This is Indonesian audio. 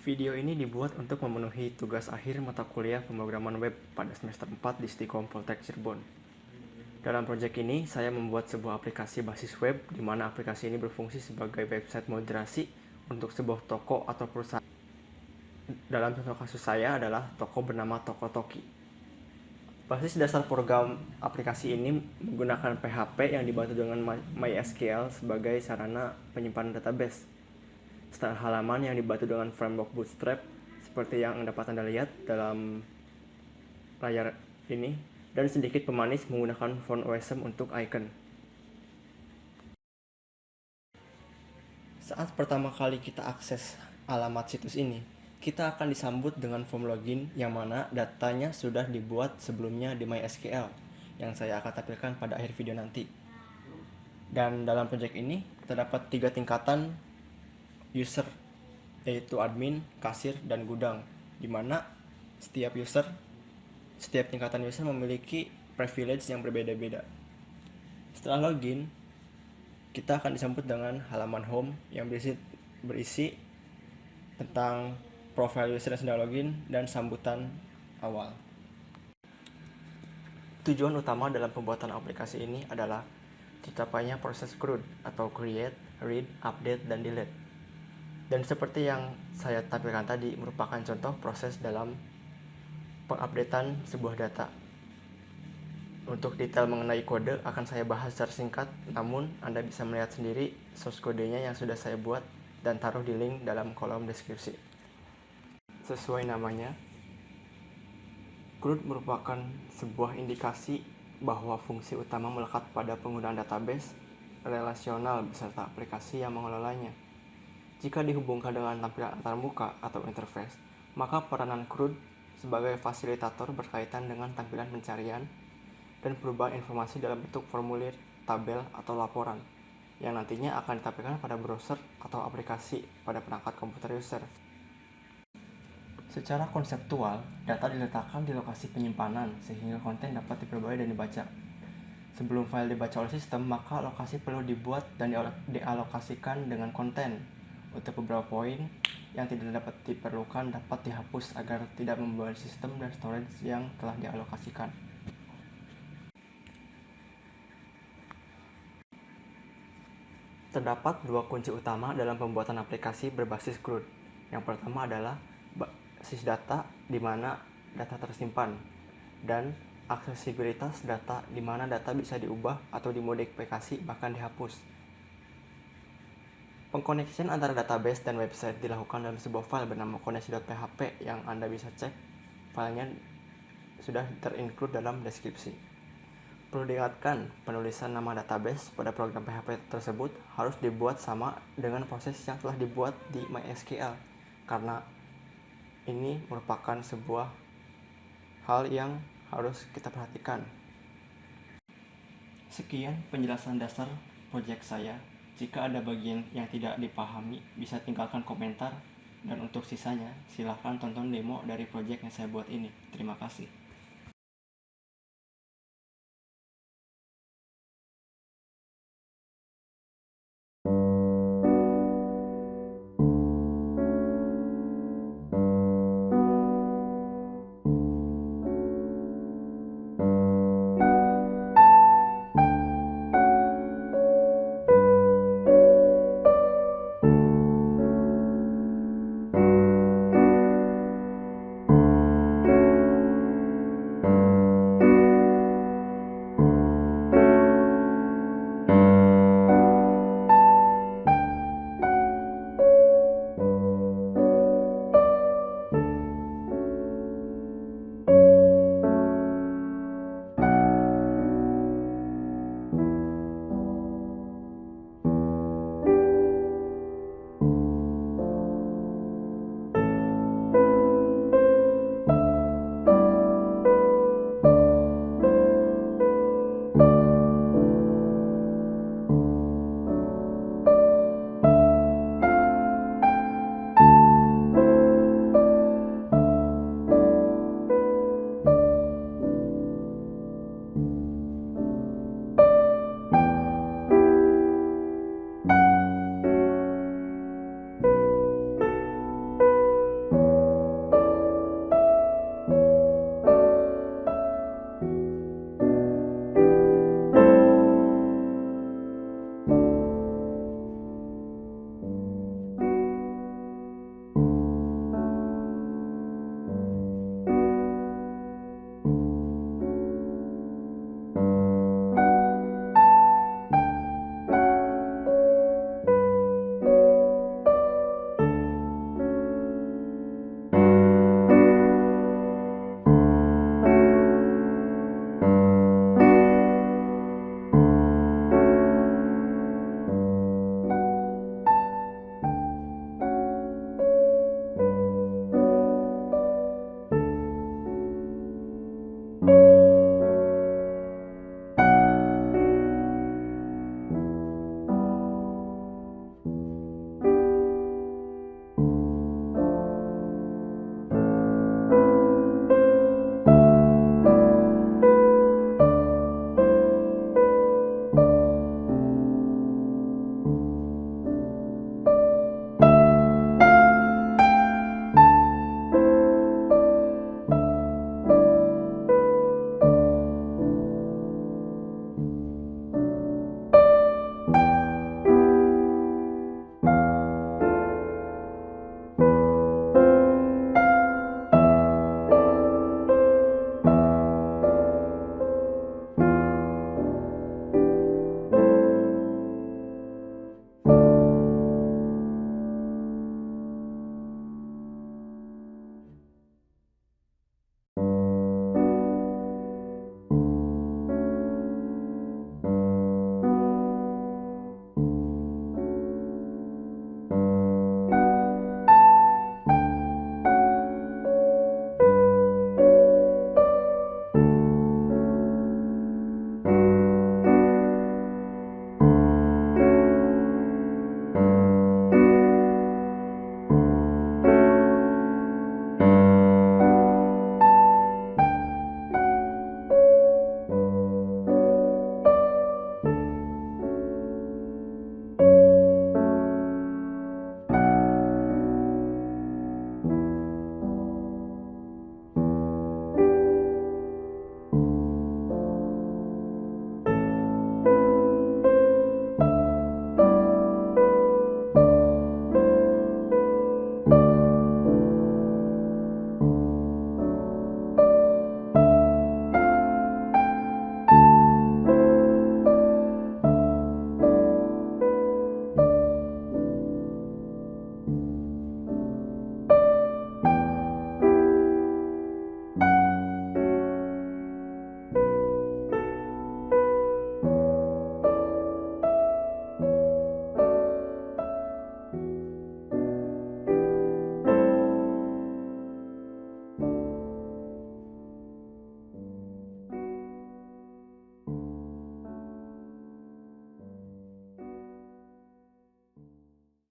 Video ini dibuat untuk memenuhi tugas akhir mata kuliah pemrograman web pada semester 4 di Stikom Poltek Cirebon. Dalam proyek ini, saya membuat sebuah aplikasi basis web di mana aplikasi ini berfungsi sebagai website moderasi untuk sebuah toko atau perusahaan. Dalam contoh kasus saya adalah toko bernama Toko Toki. Basis dasar program aplikasi ini menggunakan PHP yang dibantu dengan MySQL sebagai sarana penyimpanan database. Style halaman yang dibantu dengan framework Bootstrap seperti yang dapat Anda lihat dalam layar ini, dan sedikit pemanis menggunakan font OSM untuk icon. Saat pertama kali kita akses alamat situs ini, kita akan disambut dengan form login yang mana datanya sudah dibuat sebelumnya di MySQL yang saya akan tampilkan pada akhir video nanti. Dan dalam proyek ini terdapat 3 tingkatan user, yaitu admin, kasir, dan gudang, di mana setiap tingkatan user memiliki privilege yang berbeda-beda. Setelah login, kita akan disambut dengan halaman home yang berisi tentang profile user yang sudah login dan sambutan awal. Tujuan utama dalam pembuatan aplikasi ini adalah tercapainya proses CRUD atau create, read, update, dan delete. Dan seperti yang saya tampilkan tadi, merupakan contoh proses dalam pengupdatean sebuah data. Untuk detail mengenai kode akan saya bahas secara singkat, namun Anda bisa melihat sendiri source kodenya yang sudah saya buat dan taruh di link dalam kolom deskripsi. Sesuai namanya, CRUD merupakan sebuah indikasi bahwa fungsi utama melekat pada penggunaan database relasional beserta aplikasi yang mengelolanya. Jika dihubungkan dengan tampilan antarmuka atau interface, maka peranan CRUD sebagai fasilitator berkaitan dengan tampilan pencarian dan perubahan informasi dalam bentuk formulir, tabel, atau laporan, yang nantinya akan ditampilkan pada browser atau aplikasi pada perangkat komputer user. Secara konseptual, data diletakkan di lokasi penyimpanan sehingga konten dapat diperbarui dan dibaca. Sebelum file dibaca oleh sistem, maka lokasi perlu dibuat dan dialokasikan dengan konten. Untuk beberapa poin yang tidak dapat diperlukan dapat dihapus agar tidak membebani sistem dan storage yang telah dialokasikan. Terdapat 2 kunci utama dalam pembuatan aplikasi berbasis CRUD. Yang pertama adalah basis data di mana data tersimpan, dan aksesibilitas data di mana data bisa diubah atau dimodifikasi bahkan dihapus. Pengkoneksian antara database dan website dilakukan dalam sebuah file bernama koneksi.php yang Anda bisa cek filenya sudah terinclude dalam deskripsi. Perlu diingatkan, penulisan nama database pada program PHP tersebut harus dibuat sama dengan proses yang telah dibuat di MySQL, karena ini merupakan sebuah hal yang harus kita perhatikan. Sekian penjelasan dasar proyek saya. Jika ada bagian yang tidak dipahami, bisa tinggalkan komentar, dan untuk sisanya, silahkan tonton demo dari proyek yang saya buat ini. Terima kasih.